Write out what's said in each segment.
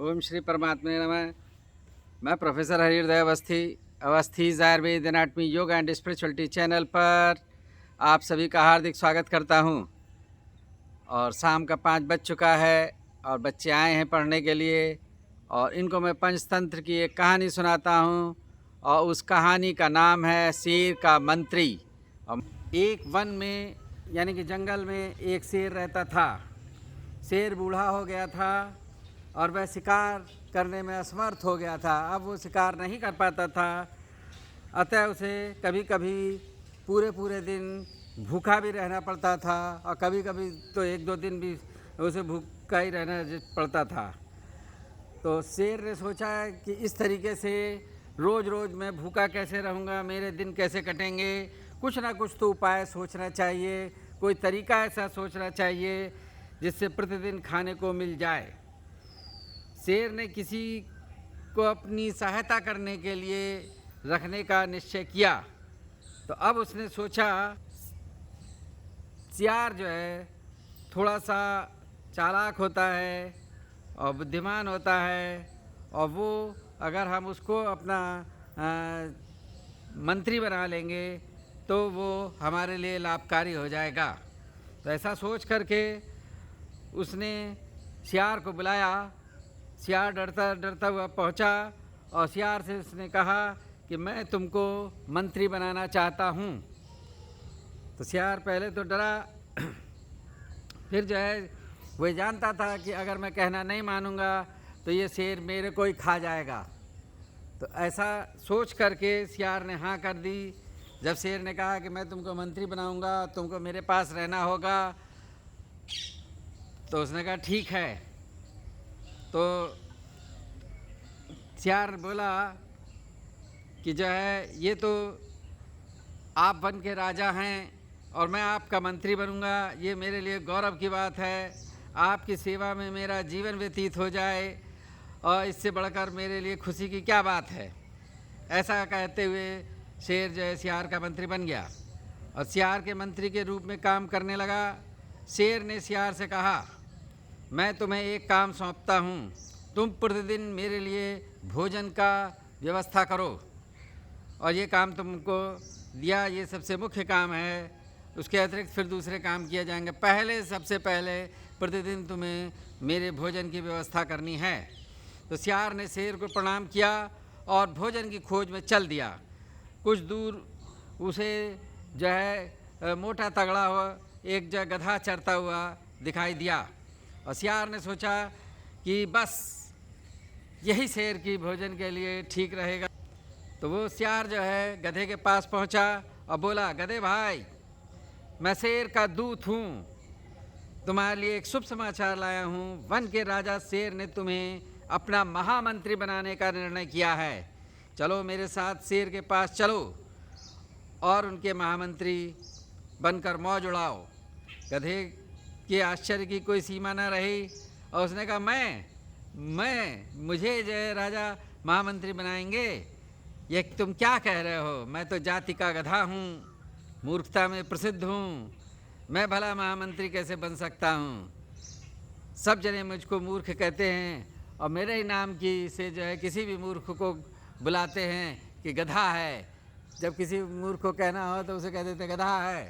ओम श्री परमात्मा नमः। मैं प्रोफेसर हरिहृदय अवस्थी आयुर्वेद एनाटमी योग एंड स्पिरिचुअलिटी चैनल पर आप सभी का हार्दिक स्वागत करता हूं। और शाम का 5 बज चुका है और बच्चे आए हैं पढ़ने के लिए और इनको मैं पंचतंत्र की एक कहानी सुनाता हूं। और उस कहानी का नाम है शेर का मंत्री। एक वन में यानी कि जंगल में एक शेर रहता था। शेर बूढ़ा हो गया था और वह शिकार करने में असमर्थ हो गया था। अब वो शिकार नहीं कर पाता था, अतः उसे कभी कभी पूरे पूरे दिन भूखा भी रहना पड़ता था और कभी कभी तो 1-2 दिन भी उसे भूखा ही रहना पड़ता था। तो शेर ने सोचा कि इस तरीके से रोज़ रोज़ मैं भूखा कैसे रहूँगा, मेरे दिन कैसे कटेंगे, कुछ ना कुछ तो उपाय सोचना चाहिए, कोई तरीका ऐसा सोचना चाहिए जिससे प्रतिदिन खाने को मिल जाए। शेर ने किसी को अपनी सहायता करने के लिए रखने का निश्चय किया। तो अब उसने सोचा, सियार जो है थोड़ा सा चालाक होता है और बुद्धिमान होता है, और वो अगर हम उसको अपना मंत्री बना लेंगे तो वो हमारे लिए लाभकारी हो जाएगा। तो ऐसा सोच करके उसने सियार को बुलाया। सियार डरता डरता हुआ पहुंचा और सियार से उसने कहा कि मैं तुमको मंत्री बनाना चाहता हूं। तो सियार पहले तो डरा, फिर जो है वो जानता था कि अगर मैं कहना नहीं मानूंगा तो ये शेर मेरे को ही खा जाएगा। तो ऐसा सोच करके सियार ने हाँ कर दी। जब शेर ने कहा कि मैं तुमको मंत्री बनाऊंगा, तुमको मेरे पास रहना होगा, तो उसने कहा ठीक है। तो सियार बोला कि जो है ये तो आप वन के राजा हैं और मैं आपका मंत्री बनूंगा, ये मेरे लिए गौरव की बात है। आपकी सेवा में मेरा जीवन व्यतीत हो जाए और इससे बढ़कर मेरे लिए खुशी की क्या बात है। ऐसा कहते हुए शेर जो है सियार का मंत्री बन गया और सियार के मंत्री के रूप में काम करने लगा। शेर ने सियार से कहा, मैं तुम्हें एक काम सौंपता हूँ, तुम प्रतिदिन मेरे लिए भोजन का व्यवस्था करो। और ये काम तुमको दिया, ये सबसे मुख्य काम है। उसके अतिरिक्त फिर दूसरे काम किए जाएंगे। सबसे पहले प्रतिदिन तुम्हें मेरे भोजन की व्यवस्था करनी है। तो सियार ने शेर को प्रणाम किया और भोजन की खोज में चल दिया। कुछ दूर उसे जो है मोटा तगड़ा हुआ एक जगह गधा चरता हुआ दिखाई दिया और सियार ने सोचा कि बस यही शेर की भोजन के लिए ठीक रहेगा। तो वो सियार जो है गधे के पास पहुंचा और बोला, गधे भाई, मैं शेर का दूत हूँ, तुम्हारे लिए एक शुभ समाचार लाया हूँ। वन के राजा शेर ने तुम्हें अपना महामंत्री बनाने का निर्णय किया है। चलो मेरे साथ शेर के पास चलो और उनके महामंत्री बनकर मौज उड़ाओ। गधे के आश्चर्य की कोई सीमा न रही और उसने कहा, मुझे जो है राजा महामंत्री बनाएंगे, ये तुम क्या कह रहे हो? मैं तो जाति का गधा हूँ, मूर्खता में प्रसिद्ध हूँ, मैं भला महामंत्री कैसे बन सकता हूँ? सब जने मुझको मूर्ख कहते हैं और मेरे ही नाम की से जो है किसी भी मूर्ख को बुलाते हैं कि गधा है। जब किसी मूर्ख को कहना हो तो उसे कह देते गधा है।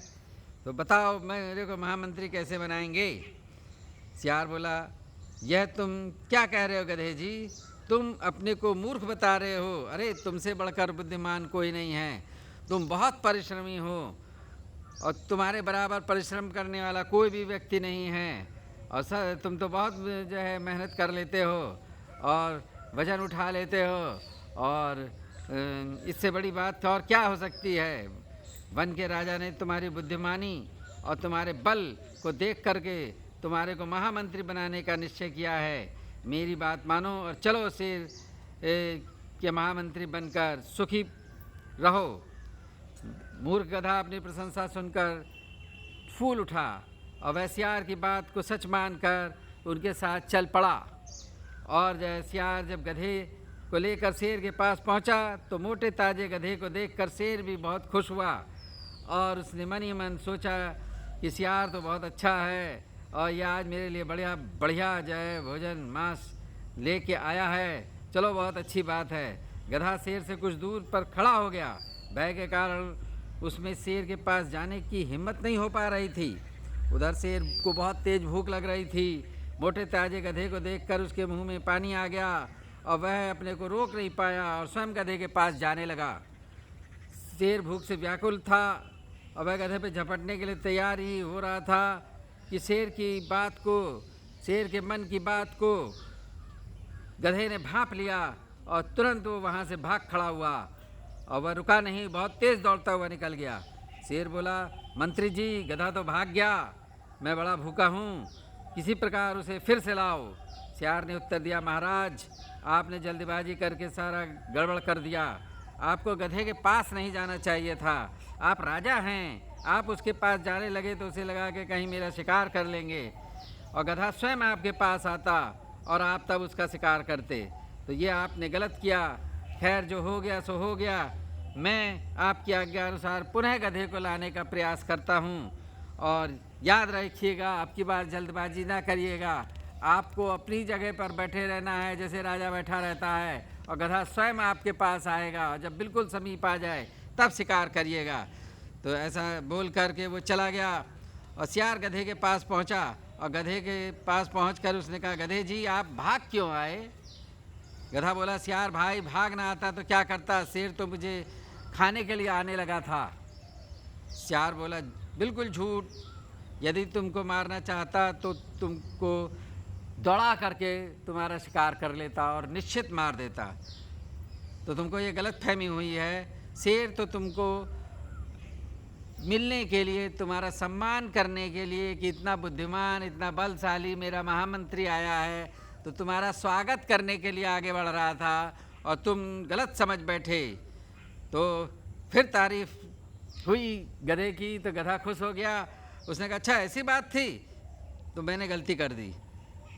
तो बताओ मेरे को महामंत्री कैसे बनाएंगे? सियार बोला, यह तुम क्या कह रहे हो गधे जी? तुम अपने को मूर्ख बता रहे हो? अरे तुमसे बढ़कर बुद्धिमान कोई नहीं है, तुम बहुत परिश्रमी हो और तुम्हारे बराबर परिश्रम करने वाला कोई भी व्यक्ति नहीं है। और सर तुम तो बहुत जो है मेहनत कर लेते हो और वजन उठा लेते हो, और इससे बड़ी बात और क्या हो सकती है? वन के राजा ने तुम्हारी बुद्धिमानी और तुम्हारे बल को देख करके तुम्हारे को महामंत्री बनाने का निश्चय किया है। मेरी बात मानो और चलो शेर के महामंत्री बनकर सुखी रहो। मूर्ख गधा अपनी प्रशंसा सुनकर फूल उठा और वह सियार की बात को सच मानकर उनके साथ चल पड़ा। और सियार जब गधे को लेकर शेर के पास पहुंचा तो मोटे ताजे गधे को देखकर शेर भी बहुत खुश हुआ और उसने मन ही मन सोचा कि सियार तो बहुत अच्छा है और ये आज मेरे लिए बढ़िया बढ़िया जो है भोजन मांस लेके आया है, चलो बहुत अच्छी बात है। गधा शेर से कुछ दूर पर खड़ा हो गया। भय के कारण उसमें शेर के पास जाने की हिम्मत नहीं हो पा रही थी। उधर शेर को बहुत तेज भूख लग रही थी। मोटे ताजे गधे को देखकर उसके मुंह में पानी आ गया और वह अपने को रोक नहीं पाया और स्वयं गधे के पास जाने लगा। शेर भूख से व्याकुल था और वह गधे पे झपटने के लिए तैयार ही हो रहा था कि शेर के मन की बात को गधे ने भांप लिया और तुरंत वो वहाँ से भाग खड़ा हुआ और वह रुका नहीं, बहुत तेज़ दौड़ता हुआ निकल गया। शेर बोला, मंत्री जी गधा तो भाग गया, मैं बड़ा भूखा हूँ, किसी प्रकार उसे फिर से लाओ। सियार ने उत्तर दिया, महाराज आपने जल्दबाजी करके सारा गड़बड़ कर दिया। आपको गधे के पास नहीं जाना चाहिए था। आप राजा हैं, आप उसके पास जाने लगे तो उसे लगा कि कहीं मेरा शिकार कर लेंगे और गधा स्वयं आपके पास आता और आप तब उसका शिकार करते। तो ये आपने गलत किया। खैर जो हो गया सो हो गया। मैं आपकी आज्ञा अनुसार पुनः गधे को लाने का प्रयास करता हूँ और याद रखिएगा आपकी बार जल्दबाजी ना करिएगा। आपको अपनी जगह पर बैठे रहना है जैसे राजा बैठा रहता है और गधा स्वयं आपके पास आएगा। जब बिल्कुल समीप आ जाए तब शिकार करिएगा। तो ऐसा बोल करके वो चला गया और सियार गधे के पास पहुंचा और गधे के पास पहुंचकर उसने कहा, गधे जी आप भाग क्यों आए? गधा बोला, सियार भाई भाग ना आता तो क्या करता, शेर तो मुझे खाने के लिए आने लगा था। सियार बोला, बिल्कुल झूठ, यदि तुमको मारना चाहता तो तुमको दौड़ा करके तुम्हारा शिकार कर लेता और निश्चित मार देता। तो तुमको ये गलत फहमी हुई है। शेर तो तुमको मिलने के लिए, तुम्हारा सम्मान करने के लिए कि इतना बुद्धिमान इतना बलशाली मेरा महामंत्री आया है, तो तुम्हारा स्वागत करने के लिए आगे बढ़ रहा था और तुम गलत समझ बैठे। तो फिर तारीफ हुई गधे की तो गधा खुश हो गया। उसने कहा, अच्छा ऐसी बात थी तो मैंने गलती कर दी।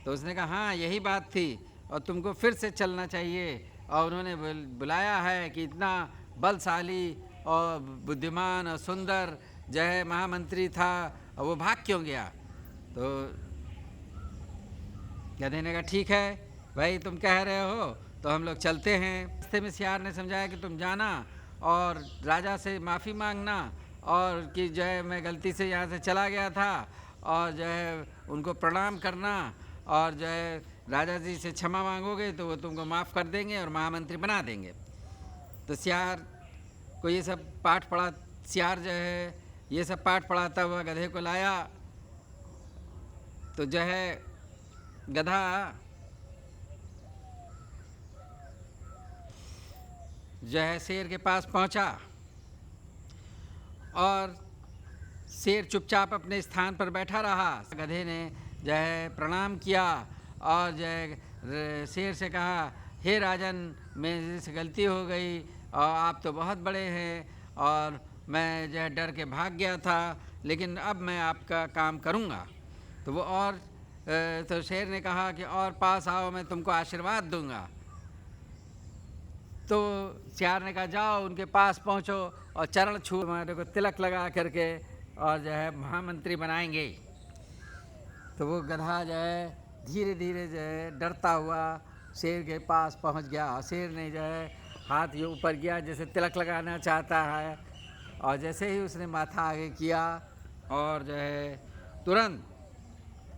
तो उसने कहा, हाँ यही बात थी और तुमको फिर से चलना चाहिए। और उन्होंने बुलाया है कि इतना बलशाली और बुद्धिमान और सुंदर जो है महामंत्री था और वो भाग क्यों गया? तो गधे ने कहा, ठीक है भाई तुम कह रहे हो तो हम लोग चलते हैं। रास्ते में सियार ने समझाया कि तुम जाना और राजा से माफ़ी मांगना और कि जो है मैं गलती से यहाँ से चला गया था और जो है उनको प्रणाम करना और जो है राजा जी से क्षमा मांगोगे तो वो तुमको माफ़ कर देंगे और महामंत्री बना देंगे। तो सियार को ये सब पाठ पढ़ा, सियार जो है ये सब पाठ पढ़ाता हुआ गधे को लाया। तो जो है गधा जो है शेर के पास पहुंचा और शेर चुपचाप अपने स्थान पर बैठा रहा। गधे ने जो है प्रणाम किया और जो है शेर से कहा, हे राजन मेरे से गलती हो गई और आप तो बहुत बड़े हैं और मैं जो है डर के भाग गया था, लेकिन अब मैं आपका काम करूँगा। तो वो और तो शेर ने कहा कि और पास आओ, मैं तुमको आशीर्वाद दूंगा। तो सियार ने कहा, जाओ उनके पास पहुँचो और चरण छू हमारे को तिलक लगा करके और जो है महामंत्री बनाएंगे। तो वो गधा जो है धीरे धीरे जो है डरता हुआ शेर के पास पहुँच गया। शेर ने जो है हाथ ये ऊपर किया जैसे तिलक लगाना चाहता है और जैसे ही उसने माथा आगे किया और जो है तुरंत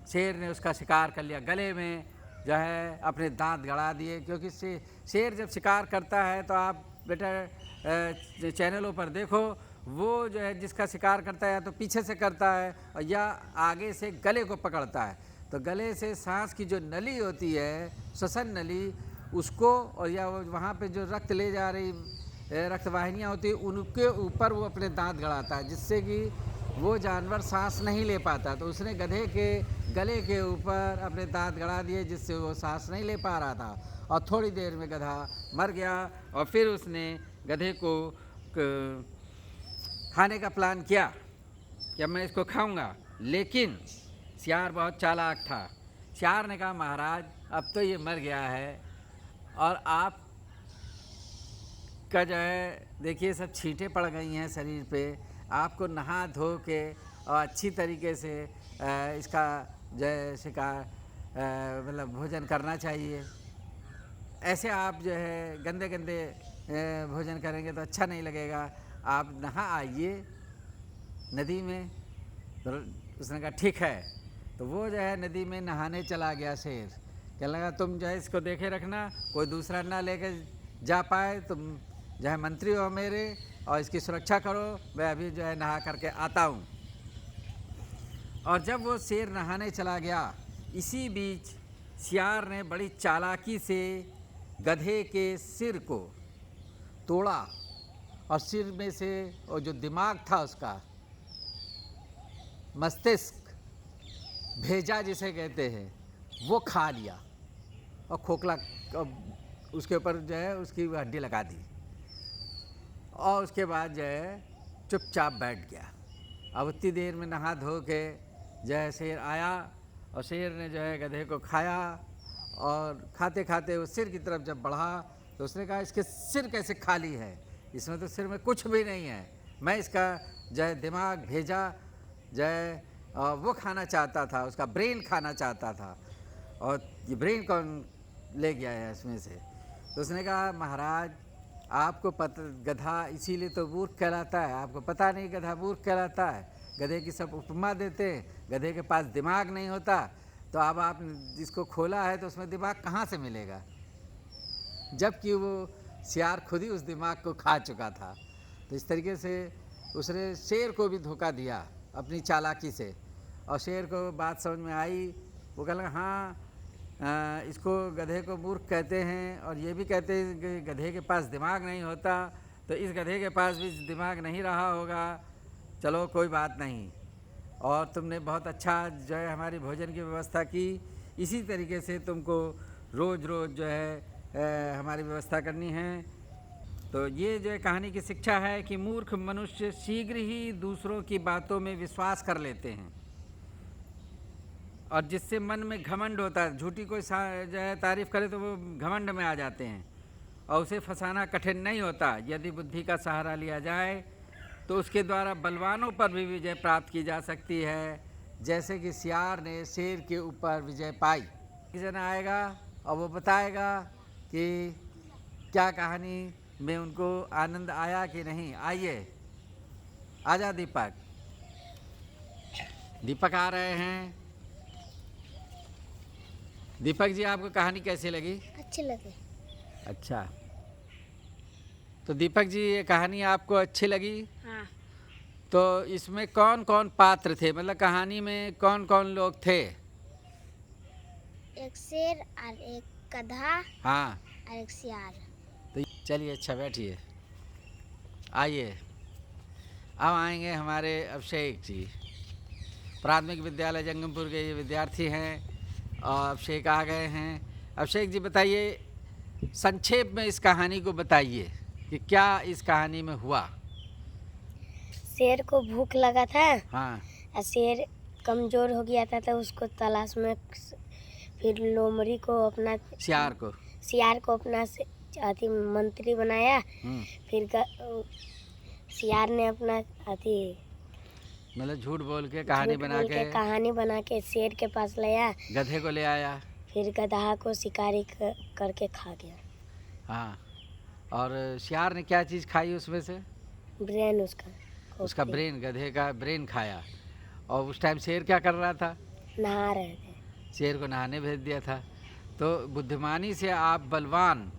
शेर ने उसका शिकार कर लिया। गले में जो है अपने दांत गड़ा दिए, क्योंकि शेर जब शिकार करता है तो आप बेटा चैनलों पर देखो, वो जो है जिसका शिकार करता है या तो पीछे से करता है और या आगे से गले को पकड़ता है। तो गले से सांस की जो नली होती है, श्वसन नली, उसको और या वहाँ पे जो रक्त ले जा रही रक्तवाहिनियाँ होती है उनके ऊपर वो अपने दांत गड़ाता है, जिससे कि वो जानवर सांस नहीं ले पाता। तो उसने गधे के गले के ऊपर अपने दांत गड़ा दिए जिससे वो सांस नहीं ले पा रहा था और थोड़ी देर में गधा मर गया। और फिर उसने गधे को खाने का प्लान किया कि अब मैं इसको खाऊंगा, लेकिन सियार बहुत चालाक था। सियार ने कहा, महाराज अब तो ये मर गया है और आप का जो है देखिए सब छींटें पड़ गई हैं शरीर पे, आपको नहा धो के और अच्छी तरीके से इसका जो है शिकार मतलब भोजन करना चाहिए। ऐसे आप जो है गंदे गंदे भोजन करेंगे तो अच्छा नहीं लगेगा, आप नहा आइए नदी में। तो उसने कहा ठीक है। तो वो जो है नदी में नहाने चला गया शेर। कहने लगा तुम जो है इसको देखे रखना, कोई दूसरा ना लेके जा पाए, तुम जो है मंत्री हो मेरे और इसकी सुरक्षा करो, मैं अभी जो है नहा करके आता हूँ। और जब वो शेर नहाने चला गया, इसी बीच सियार ने बड़ी चालाकी से गधे के सिर को तोड़ा और सिर में से और जो दिमाग था उसका, मस्तिष्क, भेजा जिसे कहते हैं, वो खा लिया और खोखला उसके ऊपर जो है उसकी हड्डी लगा दी और उसके बाद जो है चुपचाप बैठ गया। अब उतनी देर में नहा धो के जो है शेर आया और शेर ने जो है गधे को खाया और खाते खाते वो सिर की तरफ जब बढ़ा तो उसने कहा इसके सिर कैसे खाली है, इसमें तो सिर में कुछ भी नहीं है, मैं इसका जो है दिमाग भेजा जो है वो खाना चाहता था, उसका ब्रेन खाना चाहता था और ये ब्रेन कौन ले गया है इसमें से। तो उसने कहा महाराज आपको गधा इसीलिए तो मूर्ख कहलाता है, आपको पता नहीं गधा मूर्ख कहलाता है, गधे की सब उपमा देते हैं, गधे के पास दिमाग नहीं होता, तो अब आपने इसको खोला है तो उसमें दिमाग कहाँ से मिलेगा, जबकि वो सियार खुद ही उस दिमाग को खा चुका था। तो इस तरीके से उसने शेर को भी धोखा दिया अपनी चालाकी से और शेर को बात समझ में आई। वो कह लगा हाँ इसको गधे को मूर्ख कहते हैं और ये भी कहते हैं कि गधे के पास दिमाग नहीं होता, तो इस गधे के पास भी दिमाग नहीं रहा होगा, चलो कोई बात नहीं। और तुमने बहुत अच्छा जो है हमारी भोजन की व्यवस्था की, इसी तरीके से तुमको रोज़ रोज़ जो है हमारी व्यवस्था करनी है। तो ये जो है कहानी की शिक्षा है कि मूर्ख मनुष्य शीघ्र ही दूसरों की बातों में विश्वास कर लेते हैं और जिससे मन में घमंड होता है, झूठी कोई जो है तारीफ़ करे तो वो घमंड में आ जाते हैं और उसे फंसाना कठिन नहीं होता। यदि बुद्धि का सहारा लिया जाए तो उसके द्वारा बलवानों पर भी विजय प्राप्त की जा सकती है, जैसे कि सियार ने शेर के ऊपर विजय पाई। एक जना आएगा और वो बताएगा कि क्या कहानी में उनको आनंद आया कि नहीं। आइए, आजा दीपक। दीपक आ रहे हैं। दीपक जी आपको कहानी कैसी लगी? अच्छी लगी। अच्छा, तो दीपक जी ये कहानी आपको अच्छी लगी? हाँ। तो इसमें कौन कौन पात्र थे, मतलब कहानी में कौन कौन लोग थे? एक शेर और एक गधा। हाँ, और एक सियार। तो चलिए अच्छा बैठिए। आइए, अब आएंगे हमारे अभिषेक जी, प्राथमिक विद्यालय जंगमपुर के ये विद्यार्थी हैं और अभिषेक आ गए हैं। अभिषेक जी बताइए, संक्षेप में इस कहानी को बताइए कि क्या इस कहानी में हुआ। शेर को भूख लगा था। हाँ। और शेर कमज़ोर हो गया था तो उसको तलाश में फिर लोमड़ी को अपना सियार को अपना अति मंत्री बनाया। फिर सियार ने अपना अति मतलब झूठ बोल के कहानी बना के शेर के पास लाया, गधे को ले आया, फिर गधा को शिकारी करके खा गया। हाँ, और सियार ने क्या चीज़ खाई उसमें से? ब्रेन उसका ब्रेन, गधे का ब्रेन खाया। और उस टाइम शेर क्या कर रहा था? नहा रहे थे। शेर को नहाने भेज दिया था। तो बुद्धिमानी से आप बलवान,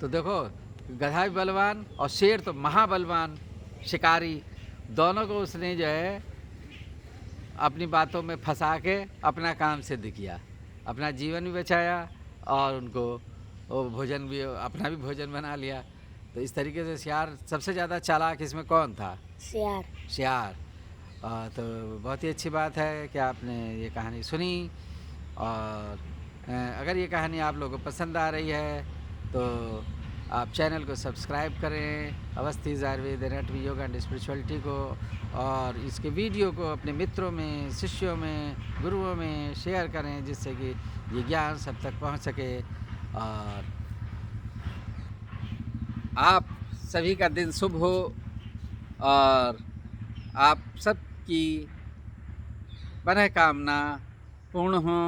तो देखो गधा भी बलवान और शेर तो महाबलवान शिकारी, दोनों को उसने जो है अपनी बातों में फंसा के अपना काम सिद्ध किया, अपना जीवन भी बचाया और उनको वो भोजन भी, अपना भी भोजन बना लिया। तो इस तरीके से सियार सबसे ज़्यादा चालाक इसमें कौन था? सियार। तो बहुत ही अच्छी बात है कि आपने ये कहानी सुनी। और अगर ये कहानी आप लोगों को पसंद आ रही है तो आप चैनल को सब्सक्राइब करें, अवस्थीज Ayurveda anatomy yoga and spirituality को, और इसके वीडियो को अपने मित्रों में, शिष्यों में, गुरुओं में शेयर करें, जिससे कि ये ज्ञान सब तक पहुंच सके। और आप सभी का दिन शुभ हो और आप सब की मनोकामना पूर्ण हो।